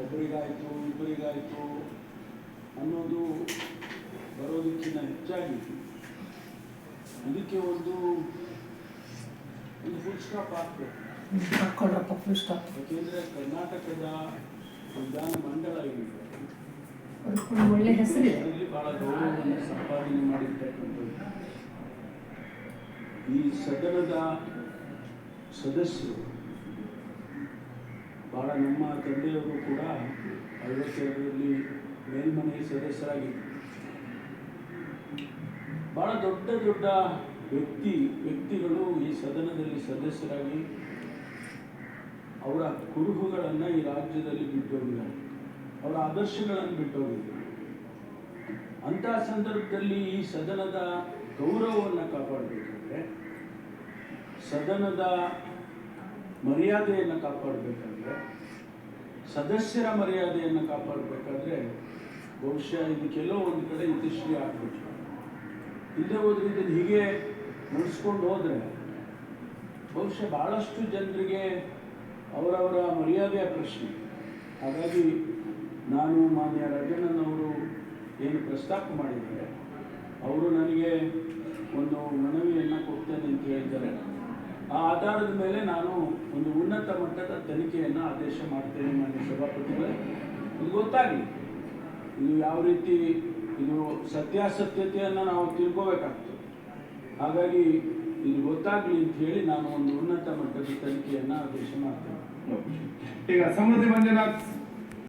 ಒಬ್ಬರಿಗಾಯಿತು ಇಬ್ಬರಿಗಾಯಿತು ಅನ್ನೋದು ಬರೋದಕ್ಕಿಂತ ಹೆಚ್ಚಾಗಿ ಇದಕ್ಕೆ ಒಂದು ಫುಲ್ ಸ್ಟಾಪ್ ಹಾಕಬೇಕು. ಹಾಕ್ಕೊಳ್ರಪ್ಪ ಫುಲ್ ಸ್ಟಾಪ್. ಯಾಕೆಂದರೆ ಕರ್ನಾಟಕದ ವಿಧಾನ ಮಂಡಳ ಏನಿದೆ ಒಳ್ಳೆ ಹೆಸರಿದೆ, ಅದರಲ್ಲಿ ಬಹಳ ಗೌರವವನ್ನು ಸಂಪಾದನೆ ಮಾಡಿರ್ತಕ್ಕಂಥದ್ದು. ಈ ಸದನದ ಸದಸ್ಯರು ಬಹಳ ನಮ್ಮ ತಂದೆಯವರು ಕೂಡ 52ರಲ್ಲಿ ಮೇಲ್ಮನೆ ಸದಸ್ಯರಾಗಿದ್ದರು. ಬಹಳ ದೊಡ್ಡ ದೊಡ್ಡ ವ್ಯಕ್ತಿಗಳು ಈ ಸದನದಲ್ಲಿ ಸದಸ್ಯರಾಗಿ ಅವರ ಕುರುಹುಗಳನ್ನು ಈ ರಾಜ್ಯದಲ್ಲಿ ಬಿಟ್ಟೋಗಿದ್ದಾರೆ, ಅವರ ಆದರ್ಶಗಳನ್ನು ಬಿಟ್ಟೋಗಿದ್ದಾರೆ. ಅಂತಹ ಸಂದರ್ಭದಲ್ಲಿ ಈ ಸದನದ ಗೌರವವನ್ನು ಕಾಪಾಡಬೇಕಾದ್ರೆ, ಸದನದ ಮರ್ಯಾದೆಯನ್ನು ಕಾಪಾಡಬೇಕಾದ್ರೆ, ಸದಸ್ಯರ ಮರ್ಯಾದೆಯನ್ನು ಕಾಪಾಡಬೇಕಾದ್ರೆ ಬಹುಶಃ ಇದಕ್ಕೆಲ್ಲೋ ಒಂದು ಕಡೆ ಇತಿಶ್ರೀ ಆಗಬೇಕು. ಇಲ್ಲದೆ ಹೋದರೆ ಇದನ್ನು ಹೀಗೆ ನಡೆಸ್ಕೊಂಡು ಹೋದರೆ ಬಹುಶಃ ಭಾಳಷ್ಟು ಜನರಿಗೆ ಅವರವರ ಮರ್ಯಾದೆಯ ಪ್ರಶ್ನೆ. ಹಾಗಾಗಿ ನಾನು ಮಾನ್ಯ ರಾಜಣ್ಣನವರು ಏನು ಪ್ರಸ್ತಾಪ ಮಾಡಿದ್ದಾರೆ, ಅವರು ನನಗೆ ಒಂದು ಮನವಿಯನ್ನು ಕೊಡ್ತೇನೆ ಅಂತ ಹೇಳಿದ್ದಾರೆ. ಆ ಆಧಾರದ ಮೇಲೆ ನಾನು ಒಂದು ಉನ್ನತ ಮಟ್ಟದ ತನಿಖೆಯನ್ನು ಆದೇಶ ಮಾಡ್ತೇನೆ ಮಾನ್ಯ ಸಭಾಪತಿಗಳೇ. ಇದು ಗೊತ್ತಾಗಲಿ, ಇದು ಯಾವ ರೀತಿ ಇದು ಸತ್ಯಾಸತ್ಯತೆಯನ್ನು ನಾವು ತಿಳ್ಕೋಬೇಕಾಗ್ತದೆ. ಹಾಗಾಗಿ ಇದು ಗೊತ್ತಾಗಲಿ ಅಂತ ಹೇಳಿ ನಾನು ಒಂದು ಉನ್ನತ ಮಟ್ಟದ ತನಿಖೆಯನ್ನು ಆದೇಶ ಮಾಡ್ತೇನೆ. ಈಗ ಸಮೃದ್ಧಿ ಮಂಜುನಾಥ್